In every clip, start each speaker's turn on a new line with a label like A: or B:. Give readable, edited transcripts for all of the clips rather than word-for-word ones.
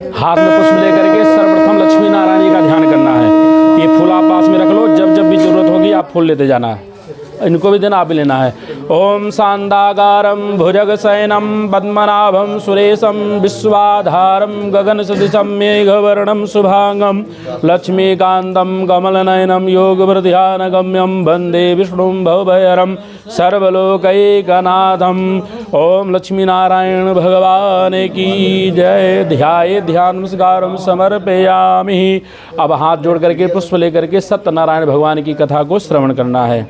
A: हाथ में पुष्प लेकर के सर्वप्रथम लक्ष्मी नारायण जी का ध्यान करना है। ये फूल आप पास में रख लो, जब जब भी जरूरत होगी आप फूल लेते जाना है, इनको भी देना, आप भी लेना है। ओम शांताकारं भुजगशयनं पद्मनाभं सुरेशं विश्वाधारं गगनसदृशं मेघवर्णं शुभांगं लक्ष्मीकान्तं कमलनयनं योगवृद्ध्यानगम्यं वन्दे विष्णुं भवभयहरं सर्वलोकैकनाथं। ओम लक्ष्मी नारायण भगवान की जय। ध्याये ध्यान नमस्कारं समर्पयामि। अब हाथ जोड़ करके पुष्प लेकर के सत्यनारायण भगवान की कथा को श्रवण करना है।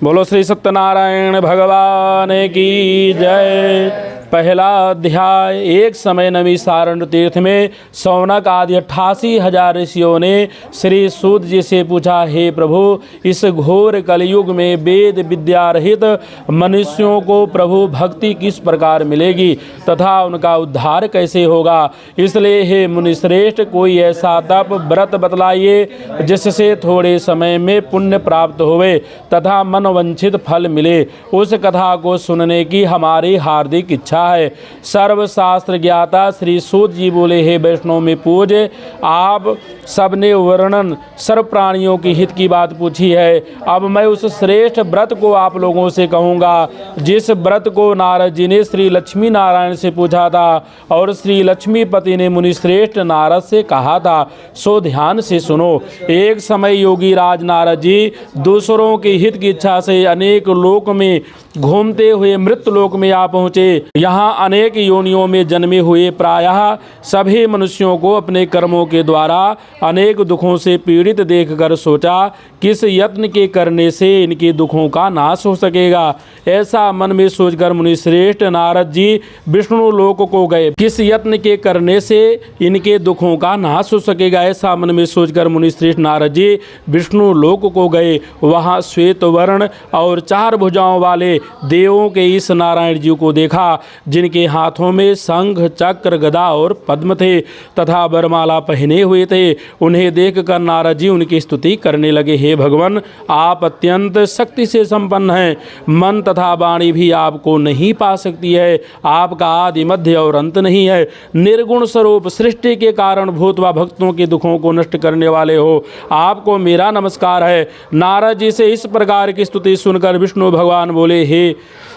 A: बोलो श्री सत्यनारायण भगवान की जय। पहला अध्याय। एक समय नैमिषारण्य तीर्थ में शौनक आदि 88,000 ऋषियों ने श्री सूत जी से पूछा, हे प्रभु, इस घोर कलयुग में वेद विद्या रहित मनुष्यों को प्रभु भक्ति किस प्रकार मिलेगी तथा उनका उद्धार कैसे होगा। इसलिए हे मुनिश्रेष्ठ, कोई ऐसा तप व्रत बतलाइए जिससे थोड़े समय में पुण्य प्राप्त होवे तथा मनोवांछित फल मिले। उस कथा को सुनने की हमारी हार्दिक इच्छा है। सर्वशास्त्र ज्ञाता श्री सूत जी बोले, हे वैष्णव में पूज्य, आप सबने वर्णन सर्व प्राणियों की हित की बात पूछी है। अब मैं उस श्रेष्ठ व्रत को आप लोगों से कहूँगा जिस व्रत को नारद जी ने श्री लक्ष्मी नारायण से पूछा था और श्री लक्ष्मीपति ने मुनिश्रेष्ठ नारद से कहा था। सो ध्यान से सुनो। एक समय योगी राज नारद जी दूसरों के हित की इच्छा से अनेक लोक में घूमते हुए मृत्यु लोक में आ पहुँचे। यहाँ अनेक योनियों में जन्मे हुए प्रायः सभी मनुष्यों को अपने कर्मों के द्वारा अनेक दुखों से पीड़ित देखकर सोचा, किस यत्न के करने से इनके दुखों का नाश हो सकेगा। ऐसा मन में सोचकर मुनिश्रेष्ठ नारद जी विष्णु लोक को गए। किस यत्न के करने से इनके दुखों का नाश हो सकेगा, ऐसा मन में सोचकर मुनिश्रेष्ठ नारद जी विष्णु लोक को गए। वहाँ श्वेत वर्ण और 4 भुजाओं वाले देवों के इस नारायण जी को देखा, जिनके हाथों में शंख चक्र गदा और पद्म थे तथा वरमाला पहने हुए थे। उन्हें देखकर नारद जी उनकी स्तुति करने लगे। हे भगवान, आप अत्यंत शक्ति से संपन्न हैं। मन तथा वाणी भी आपको नहीं पा सकती है। आपका आदि मध्य और अंत नहीं है। निर्गुण स्वरूप सृष्टि के कारण भूत व भक्तों के दुखों को नष्ट करने वाले हो। आपको मेरा नमस्कार है। नारद जी से इस प्रकार की स्तुति सुनकर विष्णु भगवान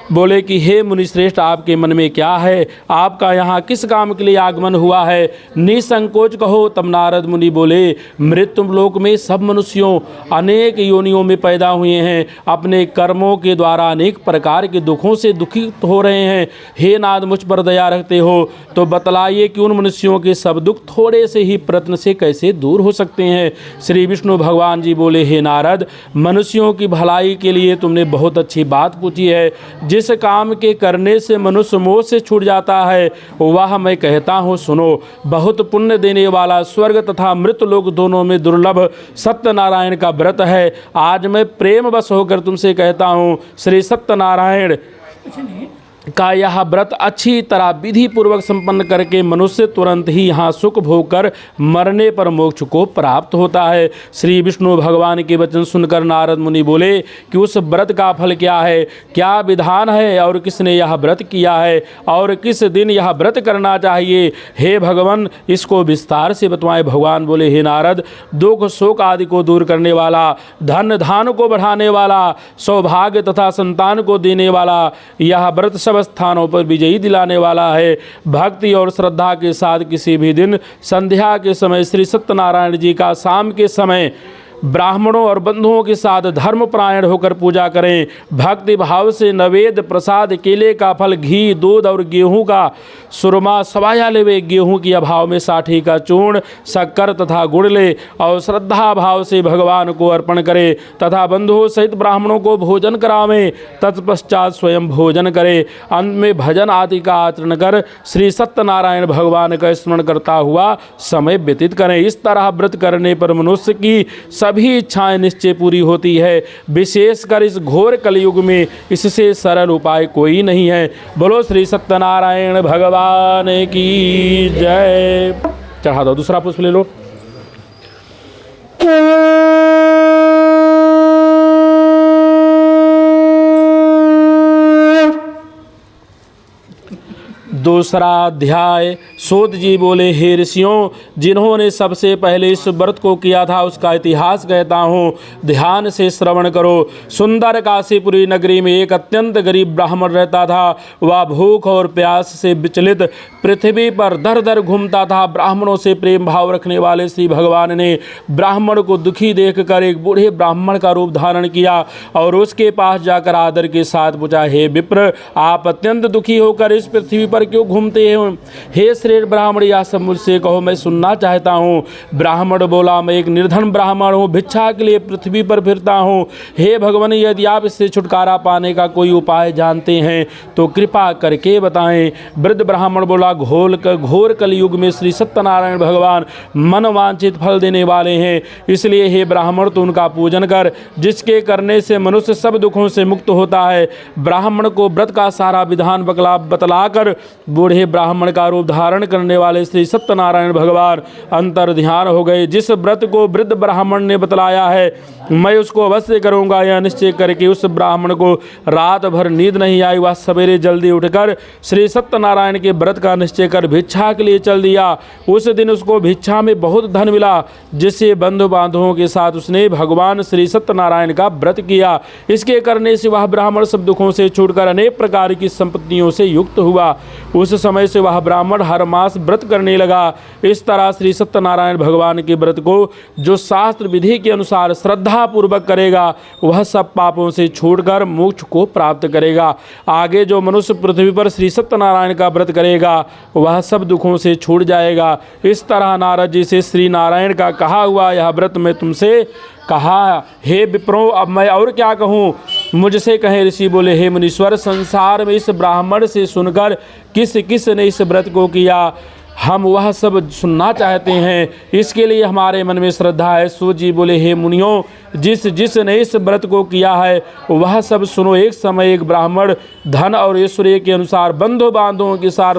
A: बोले कि हे मुनिश्रेष्ठ, आपके मन में क्या है? आपका यहाँ किस काम के लिए आगमन हुआ है? निसंकोच कहो। तब नारद मुनि बोले, मृत्यु लोक में सब मनुष्यों अनेक योनियों में पैदा हुए हैं, अपने कर्मों के द्वारा अनेक प्रकार के दुखों से दुखित हो रहे हैं। हे नाथ, मुझ पर दया रखते हो तो बतलाइए कि उन मनुष्यों के सब दुख थोड़े से ही प्रयत्न से कैसे दूर हो सकते हैं। श्री विष्णु भगवान जी बोले, हे नारद, मनुष्यों की भलाई के लिए तुमने बहुत अच्छी बात पूछी है। जिस काम के करने से मनुष्य मोह से छूट जाता है वह मैं कहता हूँ, सुनो। बहुत पुण्य देने वाला स्वर्ग तथा मृत्यु लोक दोनों में दुर्लभ सत्यनारायण का व्रत है। आज मैं प्रेम बस होकर तुमसे कहता हूँ, श्री सत्यनारायण का यह व्रत अच्छी तरह विधि पूर्वक संपन्न करके मनुष्य तुरंत ही यहाँ सुख भोग कर मरने पर मोक्ष को प्राप्त होता है। श्री विष्णु भगवान के वचन सुनकर नारद मुनि बोले कि उस व्रत का फल क्या है, क्या विधान है और किसने यह व्रत किया है और किस दिन यह व्रत करना चाहिए। हे भगवान, इसको विस्तार से बतवाएं। भगवान बोले, हे नारद, दुख शोक आदि को दूर करने वाला, धन धान को बढ़ाने वाला, सौभाग्य तथा संतान को देने वाला यह व्रत सब स्थानों पर विजयी दिलाने वाला है। भक्ति और श्रद्धा के साथ किसी भी दिन संध्या के समय श्री सत्यनारायण जी का शाम के समय ब्राह्मणों और बंधुओं के साथ धर्मपरायण होकर पूजा करें। भक्ति भाव से नवेद प्रसाद, केले का फल, घी, दूध और गेहूं का सुरमा सवाया लेवे। गेहूं की अभाव में साठी का चूर्ण, शक्कर तथा गुड़ ले और श्रद्धा भाव से भगवान को अर्पण करें तथा बंधुओं सहित ब्राह्मणों को भोजन करावें। तत्पश्चात स्वयं भोजन करें। अंत में भजन आदि का आचरण कर श्री सत्यनारायण भगवान का स्मरण करता हुआ समय व्यतीत करें। इस तरह व्रत करने पर मनुष्य की सभी इच्छाएं निश्चय पूरी होती है। विशेषकर इस घोर कलयुग में इससे सरल उपाय कोई नहीं है। बोलो श्री सत्यनारायण भगवान की जय। चढ़ा दो, दूसरा पुष्प ले लो। दूसरा अध्याय। सूत जी बोले, हे ऋषियों, जिन्होंने सबसे पहले इस व्रत को किया था उसका इतिहास कहता हूँ, ध्यान से श्रवण करो। सुंदर काशीपुरी नगरी में एक अत्यंत गरीब ब्राह्मण रहता था। वह भूख और प्यास से विचलित पृथ्वी पर दर दर घूमता था। ब्राह्मणों से प्रेम भाव रखने वाले श्री भगवान ने ब्राह्मण को दुखी देखकर एक बूढ़े ब्राह्मण का रूप धारण किया और उसके पास जाकर आदर के साथ पूछा, हे विप्र, आप अत्यंत दुखी होकर इस पृथ्वी पर क्यों घूमते हैं? हे श्रेष्ठ ब्राह्मण, यह सब मुझसे कहो, मैं सुनना चाहता हूँ। ब्राह्मण बोला, मैं एक निर्धन ब्राह्मण हूँ, भिक्षा के लिए पृथ्वी पर फिरता हूँ। हे भगवान, यदि आप इससे छुटकारा पाने का कोई उपाय जानते हैं तो कृपा करके बताएं। वृद्ध ब्राह्मण बोला, घोर कलयुग में श्री सत्यनारायण भगवान मनवांछित फल देने वाले हैं, इसलिए हे ब्राह्मण तो उनका पूजन कर, जिसके करने से मनुष्य सब दुखों से मुक्त होता है। ब्राह्मण को व्रत का सारा विधान बतलाकर बूढ़े ब्राह्मण का रूप धारण करने वाले श्री सत्यनारायण भगवान अंतर ध्यान हो गए। जिस व्रत को वृद्ध ब्राह्मण ने बतलाया है मैं उसको अवश्य करूंगा, यह निश्चय करके उस ब्राह्मण को रात भर नींद नहीं आई। वह सवेरे जल्दी उठकर श्री सत्यनारायण के व्रत का निश्चय कर भिक्षा के लिए चल दिया। उस दिन उसको भिक्षा में बहुत धन मिला, जिससे बंधु बांधवों के साथ उसने भगवान श्री सत्यनारायण का व्रत किया। इसके करने से वह ब्राह्मण सब दुखों से छूटकर अनेक प्रकार की संपत्तियों से युक्त हुआ। उस समय से वह ब्राह्मण हर मास व्रत करने लगा। इस तरह श्री सत्यनारायण भगवान के व्रत को जो शास्त्र विधि के अनुसार श्रद्धा पूर्वक करेगा वह सब पापों से छूटकर मोक्ष को प्राप्त करेगा। आगे जो मनुष्य पृथ्वी पर श्री सत्यनारायण का व्रत करेगा वह सब दुखों से छूट जाएगा। इस तरह नारद जी से श्री नारायण का कहा हुआ यह व्रत मैं तुमसे कहा। हे विप्रो, अब मैं और क्या कहूँ? मुझसे कहे। ऋषि बोले, हे मुनीश्वर, संसार में इस ब्राह्मण से सुनकर किस किस ने इस व्रत को किया, हम वह सब सुनना चाहते हैं, इसके लिए हमारे मन में श्रद्धा है। सूत जी बोले, हे मुनियों, जिस ने इस व्रत को किया है वह सब सुनो। एक समय एक ब्राह्मण धन और ऐश्वर्य के अनुसार बंधु बांधवों के साथ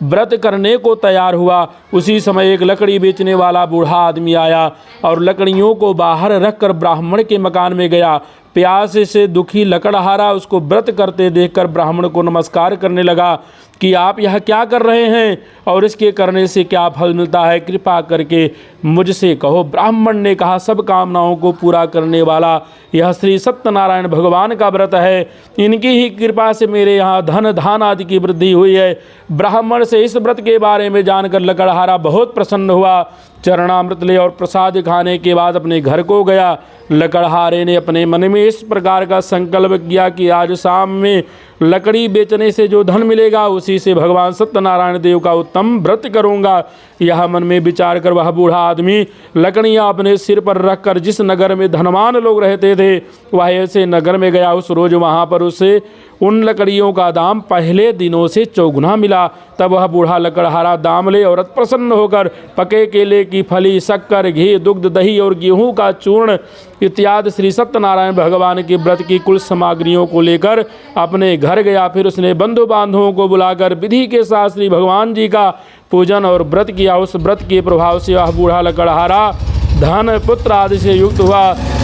A: व्रत करने को तैयार हुआ। उसी समय एक लकड़ी बेचने वाला बूढ़ा आदमी आया और लकड़ियों को बाहर रखकर ब्राह्मण के मकान में गया। प्यास से दुखी लकड़हारा उसको व्रत करते देखकर ब्राह्मण को नमस्कार करने लगा कि आप यह क्या कर रहे हैं और इसके करने से क्या फल मिलता है, कृपा करके मुझसे कहो। ब्राह्मण ने कहा, सब कामनाओं को पूरा करने वाला यह श्री सत्यनारायण भगवान का व्रत है, इनकी ही कृपा से मेरे यहाँ धन धान आदि की वृद्धि हुई है। ब्राह्मण से इस व्रत के बारे में जानकर लकड़हारा बहुत प्रसन्न हुआ। चरणामृत ले और प्रसाद खाने के बाद अपने घर को गया। लकड़हारे ने अपने मन में इस प्रकार का संकल्प किया कि आज शाम में लकड़ी बेचने से जो धन मिलेगा उसी से भगवान सत्यनारायण देव का उत्तम व्रत करूंगा। यह मन में विचार कर वह बूढ़ा आदमी लकड़ियां अपने सिर पर रखकर जिस नगर में धनवान लोग रहते थे वह ऐसे नगर में गया। उस रोज वहां पर उसे उन लकड़ियों का दाम पहले दिनों से चौगुना मिला। तब वह बूढ़ा लकड़हारा दाम ले और प्रसन्न होकर पके केले की फली, शक्कर, घी, दुग्ध, दही और गेहूं का चूर्ण इत्यादि श्री सत्यनारायण भगवान के व्रत की कुल सामग्रियों को लेकर अपने घर गया। फिर उसने बंधु बांधवों को बुलाकर विधि के साथ श्री भगवान जी का पूजन और व्रत किया। उस व्रत के प्रभाव से वह बूढ़ा लकड़हारा धन पुत्र आदि से युक्त हुआ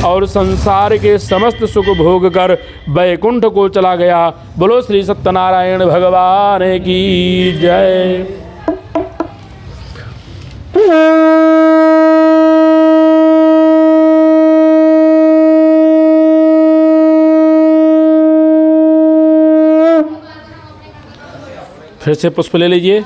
A: और संसार के समस्त सुख भोग कर वैकुंठ को चला गया। बोलो श्री सत्यनारायण भगवान की जय। फिर से पुष्प ले लीजिए।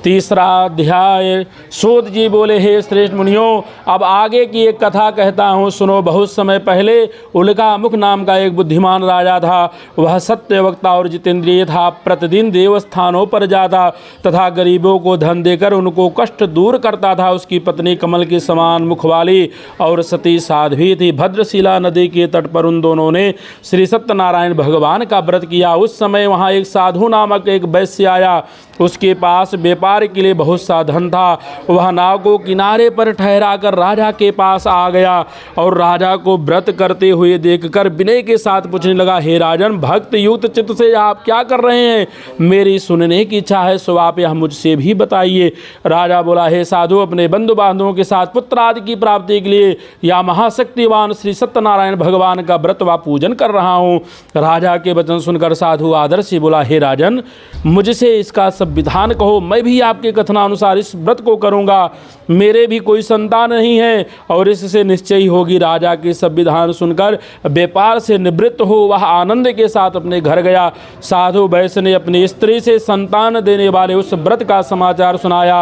A: तीसरा अध्याय। सूत जी बोले, हे श्रेष्ठ मुनियों, अब आगे की एक कथा कहता हूँ, सुनो। बहुत समय पहले उल्का मुख नाम का एक बुद्धिमान राजा था। वह सत्यवक्ता और जितेंद्रिय था। प्रतिदिन देवस्थानों पर जाता तथा गरीबों को धन देकर उनको कष्ट दूर करता था। उसकी पत्नी कमल के समान मुख वाली और सती साध्वी थी। भद्रशिला नदी के तट पर उन दोनों ने श्री सत्यनारायण भगवान का व्रत किया। उस समय वहाँ एक साधु नामक एक वैश्य आया। उसके पास व्यापार व्यापार के लिए बहुत सा धन था। वह नाव को किनारे पर ठहरा कर राजा के पास आ गया और राजा को व्रत करते हुए देखकर विनय के साथ पूछने लगा, हे राजन, भक्त युक्त चित्त से आप क्या कर रहे हैं? मेरी सुनने की इच्छा है, सो आप यह मुझसे भी बताइए। राजा बोला, हे साधु, अपने बंधु बांधवों के साथ पुत्र आदि की प्राप्ति के लिए या महाशक्तिवान श्री सत्यनारायण भगवान का व्रत व पूजन कर रहा हूँ। राजा के वचन सुनकर साधु आदर से बोला, हे राजन, मुझसे इसका सब विधान कहो, मैं भी आपके कथनानुसार इस व्रत को करूँगा। मेरे भी कोई संतान नहीं है और इससे निश्चय ही होगी। राजा के सब विधान सुनकर व्यापार से निवृत्त हो वह आनंद के साथ अपने घर गया। साधु वैश्य ने अपनी स्त्री से संतान देने वाले उस व्रत का समाचार सुनाया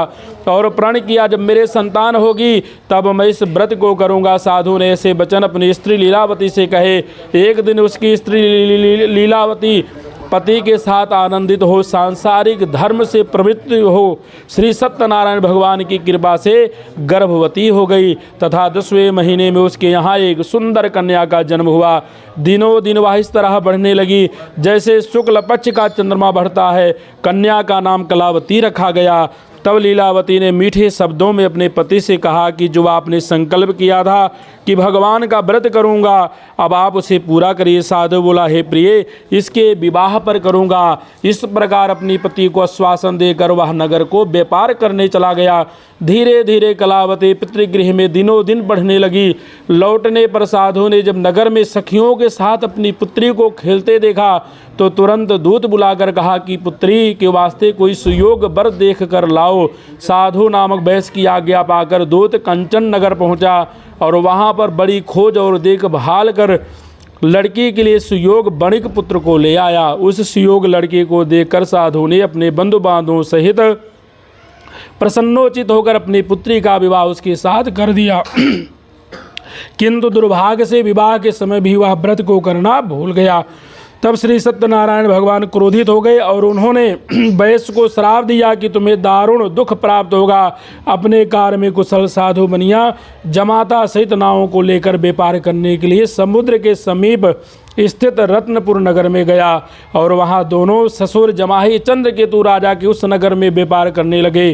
A: और प्रण किया, जब मेरे संतान होगी तब मैं इस व्रत को करूँगा। साधु ने ऐसे वचन अपनी स्त्री लीलावती से कहे। एक दिन उसकी स्त्री लीलावती पति के साथ आनंदित हो सांसारिक धर्म से प्रवृत्त हो श्री सत्यनारायण भगवान की कृपा से गर्भवती हो गई तथा 10वें महीने में उसके यहाँ एक सुंदर कन्या का जन्म हुआ। दिनों दिन वह इस तरह बढ़ने लगी जैसे शुक्ल पक्ष का चंद्रमा बढ़ता है। कन्या का नाम कलावती रखा गया। तब लीलावती ने मीठे शब्दों में अपने पति से कहा कि जो आपने संकल्प किया था कि भगवान का व्रत करूंगा, अब आप उसे पूरा करिए। साधु बोला, हे प्रिय, इसके विवाह पर करूंगा। इस प्रकार अपनी पति को आश्वासन देकर वह नगर को व्यापार करने चला गया। धीरे धीरे कलावती पितृगृह में दिनों दिन बढ़ने लगी। लौटने पर साधु ने जब नगर में सखियों के साथ अपनी पुत्री को खेलते देखा तो तुरंत दूत बुलाकर कहा कि पुत्री के वास्ते कोई सुयोग वर देख कर लाओ। साधु नामक वैश्य की आज्ञा पाकर दूत कंचन नगर पहुंचा और वहां पर बड़ी खोज और देखभाल कर लड़की के लिए सुयोग बणिक पुत्र को ले आया। उस सुयोग लड़के को देखकर साधु ने अपने बंधु बांधवों सहित प्रसन्नोचित होकर अपनी पुत्री का विवाह उसके साथ कर दिया। किंतु दुर्भाग्य से विवाह के समय भी वह व्रत को करना भूल गया। तब श्री सत्यनारायण भगवान क्रोधित हो गए और उन्होंने वैश्य को श्राप दिया कि तुम्हें दारुण दुख प्राप्त होगा। अपने कार्य में कुशल साधु बनिया जमाता सहित नावों को लेकर व्यापार करने के लिए समुद्र के समीप स्थित रत्नपुर नगर में गया और वहां दोनों ससुर जमाही चंद्रकेतु राजा के उस नगर में व्यापार करने लगे।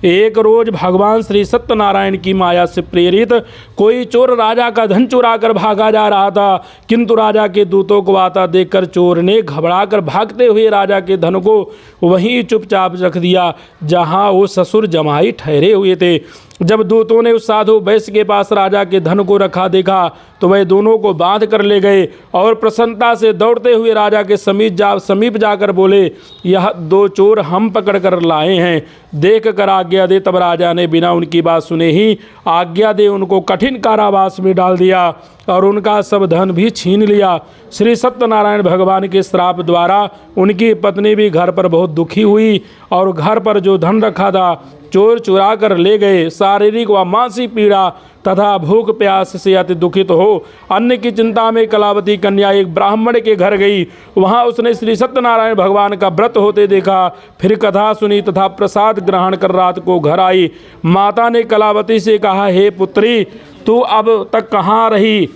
A: एक रोज भगवान श्री सत्यनारायण की माया से प्रेरित कोई चोर राजा का धन चुरा कर भागा जा रहा था, किंतु राजा के दूतों को आता देखकर चोर ने घबराकर भागते हुए राजा के धन को वहीं चुपचाप रख दिया जहां वो ससुर जमाई ठहरे हुए थे। जब दूतों ने उस साधु वैश्य के पास राजा के धन को रखा देखा तो वह दोनों को बांध कर ले गए और प्रसन्नता से दौड़ते हुए राजा के समीप जाकर बोले, यह दो चोर हम पकड़ कर लाए हैं, देख कर आज्ञा दे। तब राजा ने बिना उनकी बात सुने ही आज्ञा दे उनको कठिन कारावास में डाल दिया और उनका सब धन भी छीन लिया। श्री सत्यनारायण भगवान के श्राप द्वारा उनकी पत्नी भी घर पर बहुत दुखी हुई और घर पर जो धन रखा था चोर चुरा कर ले गए। शारीरिक व मानसिक पीड़ा तथा भूख प्यास से अति दुखित हो अन्न की चिंता में कलावती कन्या एक ब्राह्मण के घर गई। वहां उसने श्री सत्यनारायण भगवान का व्रत होते देखा, फिर कथा सुनी तथा प्रसाद ग्रहण कर रात को घर आई। माता ने कलावती से कहा, हे पुत्री, तू अब तक कहाँ रही?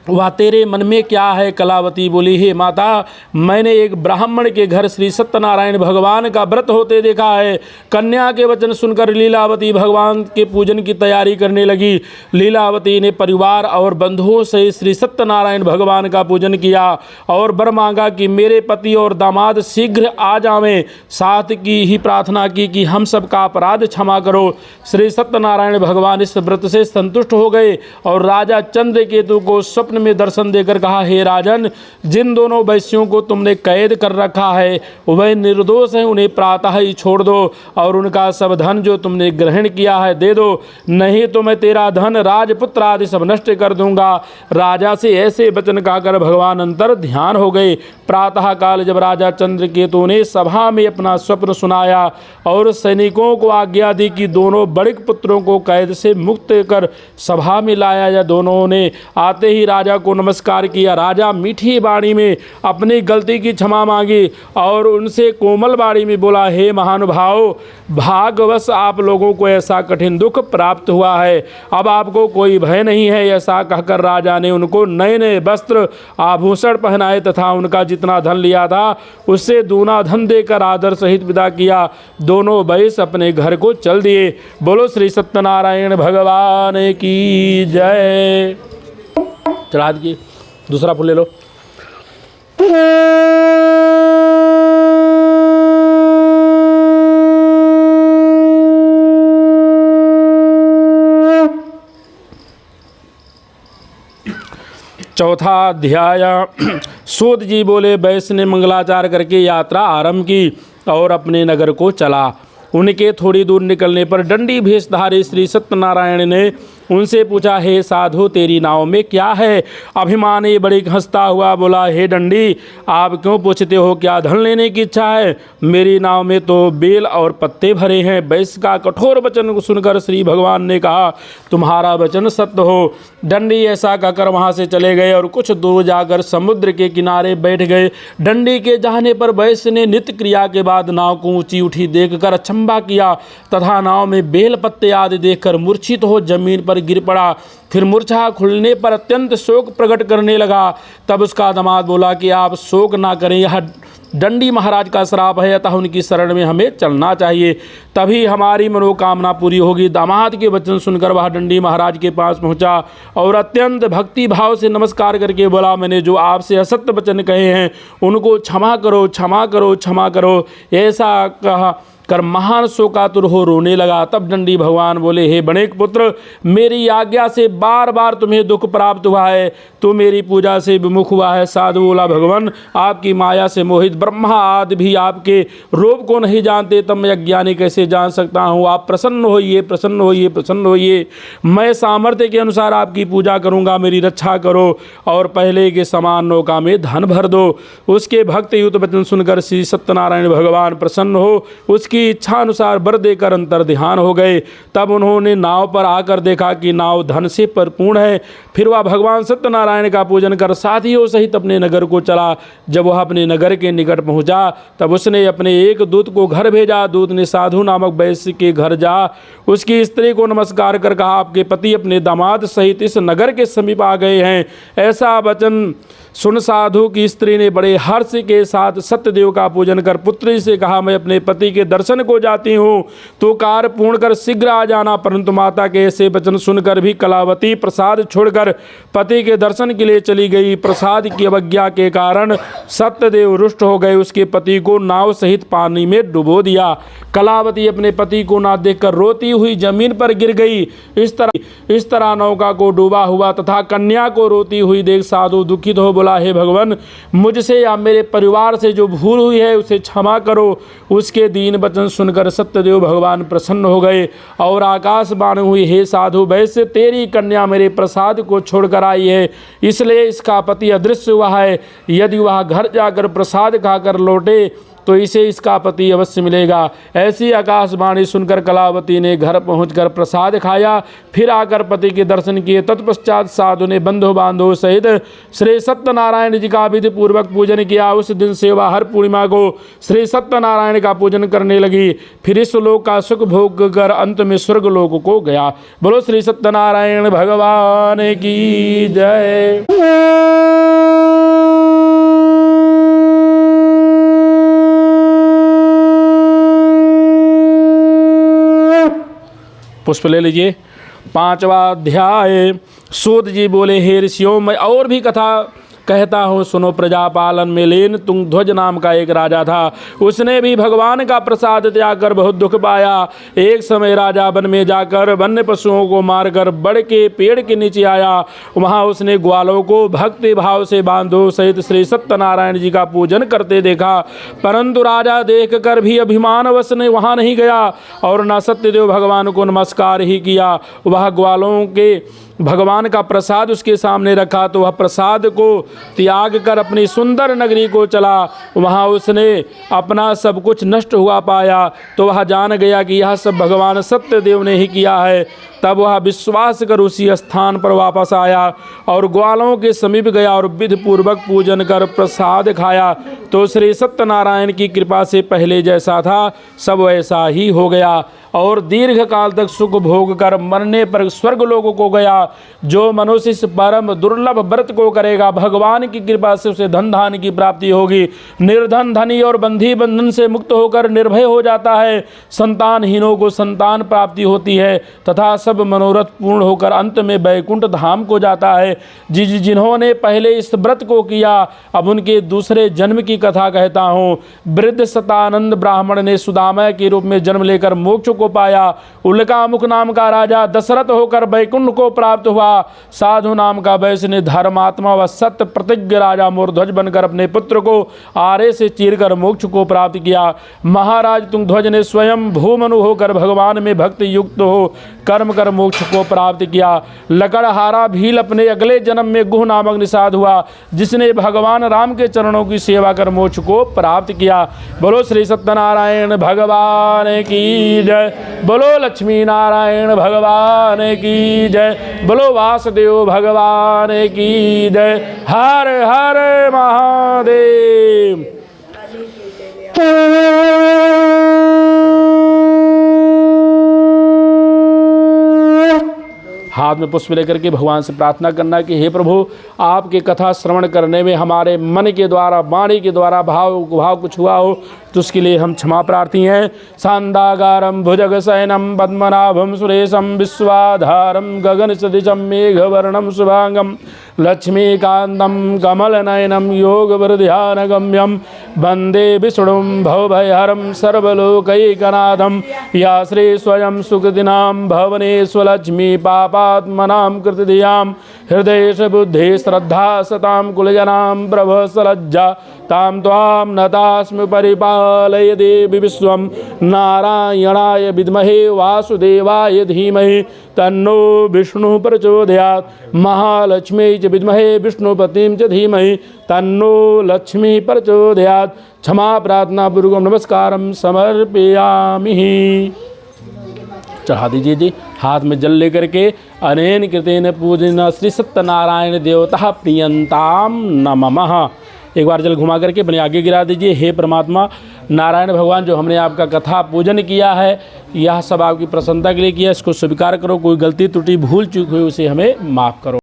A: वह तेरे मन में क्या है? कलावती बोली, हे माता, मैंने एक ब्राह्मण के घर श्री सत्यनारायण भगवान का व्रत होते देखा है। कन्या के वचन सुनकर लीलावती भगवान के पूजन की तैयारी करने लगी। लीलावती ने परिवार और बंधुओं से श्री सत्यनारायण भगवान का पूजन किया और वर मांगा कि मेरे पति और दामाद शीघ्र आ जावें। साथ की ही प्रार्थना की कि हम सबका अपराध क्षमा करो। श्री सत्यनारायण भगवान इस व्रत से संतुष्ट हो गए और राजा चंद्रकेतु को स्वप्न में दर्शन देकर कहा, हे राजन, जिन दोनों वैश्यों को तुमने कैद कर रखा है वह निर्दोष है, उन्हें प्रातः ही छोड़ दो और उनका सब धन जो तुमने ग्रहण किया है दे दो, नहीं तो मैं तेरा धन राजपुत्र आदि सब नष्ट कर दूंगा। राजा से ऐसे वचन कहकर भगवान अंतर ध्यान हो गए। प्रातः काल जब राजा चंद्रकेतु ने सभा में अपना स्वप्न सुनाया और सैनिकों को आज्ञा दी कि दोनों बड़े पुत्रों को कैद से मुक्त कर सभा में लाया जाए, दोनों ने आते ही राजा राजा को नमस्कार किया। राजा मीठी वाणी में अपनी गलती की क्षमा मांगी और उनसे कोमल वाणी में बोला, हे महानुभाव, भाग्यवश आप लोगों को ऐसा कठिन दुख प्राप्त हुआ है, अब आपको कोई भय नहीं है। ऐसा कहकर राजा ने उनको नए नए वस्त्र आभूषण पहनाए तथा उनका जितना धन लिया था उससे दूना धन देकर आदर सहित विदा किया। दोनों वैश्य अपने घर को चल दिए। बोलो श्री सत्यनारायण भगवान की जय। चढ़ा दीजिए, दूसरा फूल ले लो। चौथा अध्याय। सूत जी बोले, वैश्य ने मंगलाचार करके यात्रा आरंभ की और अपने नगर को चला। उनके थोड़ी दूर निकलने पर दंडी भेषधारी श्री सत्यनारायण ने उनसे पूछा, हे साधु, तेरी नाव में क्या है? अभिमानी बड़ी हंसता हुआ बोला, हे दंडी, आप क्यों पूछते हो? क्या धन लेने की इच्छा है? मेरी नाव में तो बेल और पत्ते भरे हैं। वैश्य का कठोर वचन को सुनकर श्री भगवान ने कहा, तुम्हारा वचन सत्य हो। दंडी ऐसा कहकर वहाँ से चले गए और कुछ दूर जाकर समुद्र के किनारे बैठ गए। दंडी के जाने पर वैश्य ने नित्य क्रिया के बाद नाव को ऊंची उठी देखकर अचंभा किया तथा नाव में बेल पत्ते आदि देखकर मूर्छित हो जमीन पर गिर पड़ा। फिर मूर्छा खुलने पर अत्यंत शोक प्रकट करने लगा। तब उसका दामाद बोला कि आप शोक ना करें, यह दंडी महाराज का श्राप है, अतः उनकी शरण में हमें चलना चाहिए, तभी हमारी मनोकामना पूरी होगी। दामाद के वचन सुनकर वह दंडी महाराज के पास पहुंचा और अत्यंत भक्ति भाव से नमस्कार करके बोला, मैंने जो आपसे असत्य वचन कहे हैं उनको क्षमा करो, क्षमा करो, क्षमा करो। ऐसा कहा कर महान शोकातुर हो रोने लगा। तब दंडी भगवान बोले, हे बणेक पुत्र, मेरी आज्ञा से बार बार तुम्हें दुख प्राप्त हुआ है, तो मेरी पूजा से विमुख हुआ है। साधु बोला, भगवान, आपकी माया से मोहित ब्रह्मा आदि भी आपके रूप को नहीं जानते, तब मैं अज्ञानी कैसे जान सकता हूँ? आप प्रसन्न होइए, प्रसन्न होइए, प्रसन्न होइए। मैं सामर्थ्य के अनुसार आपकी पूजा करूँगा, मेरी रक्षा करो और पहले के समान नौका में धन भर दो। उसके भक्त युक्त वचन सुनकर श्री सत्यनारायण भगवान प्रसन्न हो उसकी इच्छा अनुसार वर देकर अंतर ध्यान हो गए। तब उन्होंने नाव पर आकर देखा कि नाव धन से परिपूर्ण है। फिर वह भगवान सत्यनारायण का पूजन कर साथियों सहित अपने नगर को चला। जब वह अपने नगर के निकट पहुंचा तब उसने अपने एक दूत को घर भेजा। दूत ने साधु नामक वैश्य के घर जा उसकी स्त्री को नमस्कार कर कहा, आपके पति अपने दामाद सहित इस नगर के समीप आ गए हैं। ऐसा वचन सुन साधु की स्त्री ने बड़े हर्ष के साथ सत्यदेव का पूजन कर पुत्री से कहा, मैं अपने पति के दर्शन को जाती हूँ, तो कार्य पूर्ण कर शीघ्र आ जाना। परंतु माता के ऐसे वचन सुनकर भी कलावती प्रसाद छोड़कर पति के दर्शन के लिए चली गई। प्रसाद की अवज्ञा के कारण सत्यदेव रुष्ट हो गए, उसके पति को नाव सहित पानी में डुबो दिया। कलावती अपने पति को ना देखकर रोती हुई जमीन पर गिर गई। इस तरह नौका को डूबा हुआ तथा कन्या को रोती हुई देख साधु दुखित हो बोला, हे भगवान, मुझसे या मेरे परिवार से जो भूल हुई है उसे क्षमा करो। उसके दीन वचन सुनकर सत्यदेव भगवान प्रसन्न हो गए और आकाशवाणी हुई, हे साधु वैश्य, तेरी कन्या मेरे प्रसाद को छोड़कर आई है, इसलिए इसका पति अदृश्य हुआ है। यदि वह घर जाकर प्रसाद खाकर लौटे तो इसे इसका पति अवश्य मिलेगा। ऐसी आकाशवाणी सुनकर कलावती ने घर पहुंचकर प्रसाद खाया, फिर आकर पति के दर्शन किए। तत्पश्चात साधु ने बंधु बांधव सहित श्री सत्यनारायण जी का विधि पूर्वक पूजन किया। उस दिन से वह हर पूर्णिमा को श्री सत्यनारायण का पूजन करने लगी। फिर इस लोक का सुख भोग कर अंत में स्वर्ग लोक को गया। बोलो श्री सत्यनारायण भगवान की जय। पुष्प ले लीजिए। पांचवा अध्याय। सूत जी बोले, हे ऋषियों, मैं और भी कथा कहता हूँ, सुनो। प्रजापालन में लीन तुंगध्वज नाम का एक राजा था। उसने भी भगवान का प्रसाद त्याग कर बहुत दुख पाया। एक समय राजा वन में जाकर वन्य पशुओं को मारकर बड़ के पेड़ के नीचे आया। वहाँ उसने ग्वालों को भक्ति भाव से बांधो सहित श्री सत्यनारायण जी का पूजन करते देखा। परंतु राजा देखकर भी अभिमानवश ने वहाँ नहीं गया और न सत्यदेव भगवान को नमस्कार ही किया। वह ग्वालों के भगवान का प्रसाद उसके सामने रखा तो वह प्रसाद को त्याग कर अपनी सुंदर नगरी को चला। वहाँ उसने अपना सब कुछ नष्ट हुआ पाया तो वह जान गया कि यह सब भगवान सत्यदेव ने ही किया है। तब वह विश्वास कर उसी स्थान पर वापस आया और ग्वालों के समीप गया और विधि पूर्वक पूजन कर प्रसाद खाया। तो श्री सत्यनारायण की कृपा से पहले जैसा था सब वैसा ही हो गया और दीर्घ काल तक सुख भोग कर मरने पर स्वर्ग लोगों को गया। जो मनुष्य इस परम दुर्लभ व्रत को करेगा भगवान की कृपा से उसे धन धान की प्राप्ति होगी। निर्धन धनी और बंधी बंधन से मुक्त होकर निर्भय हो जाता है। संतानहीनों को संतान प्राप्ति होती है तथा सब मनोरथ पूर्ण होकर अंत में बैकुंठ धाम को जाता है। जिन्होंने पहले इस व्रत को किया अब उनके दूसरे जन्म की कथा कहता हूँ। वृद्ध सतानंद ब्राह्मण ने सुदामा के रूप में जन्म लेकर मोक्ष को पाया। उल्कामुख नाम का राजा दशरथ होकर बैकुंठ को प्राप्त हुआ। साधु नाम का वैश्य ने धर्मात्मा व सत्य प्रतिज्ञ राजा मोरध्वज बनकर अपने पुत्र को आरे से चीरकर मोक्ष को प्राप्त किया। महाराज तुंगध्वज ने स्वयं भूमनु होकर भगवान में भक्ति युक्त हो कर्म कर मोक्ष को प्राप्त किया। लकड़हारा भील अपने अगले जन्म में गुह नामक निषाद हुआ जिसने भगवान राम के चरणों की सेवा कर मोक्ष को प्राप्त किया। बोलो श्री सत्यनारायण भगवान की जय। बोलो लक्ष्मी नारायण भगवान की जय। बोलो वासुदेव भगवान की जय। हर हर महादेव। हाथ में पुष्प लेकर के भगवान से प्रार्थना करना कि हे प्रभु आपकी कथा श्रवण करने में हमारे मन के द्वारा वाणी के द्वारा भाव कुछ हुआ हो तो उसके लिए हम क्षमा प्रार्थी हैं। शांताकारं भुजगशयनं पद्मनाभं सुरेशं विश्वाधारं गगनसदृशं मेघवर्णं शुभांगं लक्ष्मीकान्तं कमलनयनं योगवृद्ध्यानगम्यं वन्दे विष्णुं भवभयहरं सर्वलोकैकनाथं। या श्री स्वयं सुकृतिनां भवनेष्वलक्ष्मी पापात्मनां कृतधियां हृदय बुद्धि श्रद्धा सतां कुलजनां प्रभसलज्जा तां त्वां नतास्मि परिपालय देवी विश्वं। नारायणाय विद्महे वासुदेवाय धीमहि तन्नो विष्णु प्रचोदयात्। महालक्ष्मी च विद्महे विष्णुपतिं च धीमहि तन्नो लक्ष्मी प्रचोदयात्। क्षमा प्रार्थना पूर्वक नमस्कारं समर्पयामि। चढ़ा दीजिए जी। हाथ में जल लेकर के अनेन कृतेन पूजन श्री सत्यनारायण देवता प्रियंताम नमः। एक बार जल घुमा करके अपने आगे गिरा दीजिए। हे परमात्मा नारायण भगवान जो हमने आपका कथा पूजन किया है यह सब आपकी प्रसन्नता के लिए किया, इसको स्वीकार करो। कोई गलती त्रुटि भूल चूक हुई उसे हमें माफ़ करो।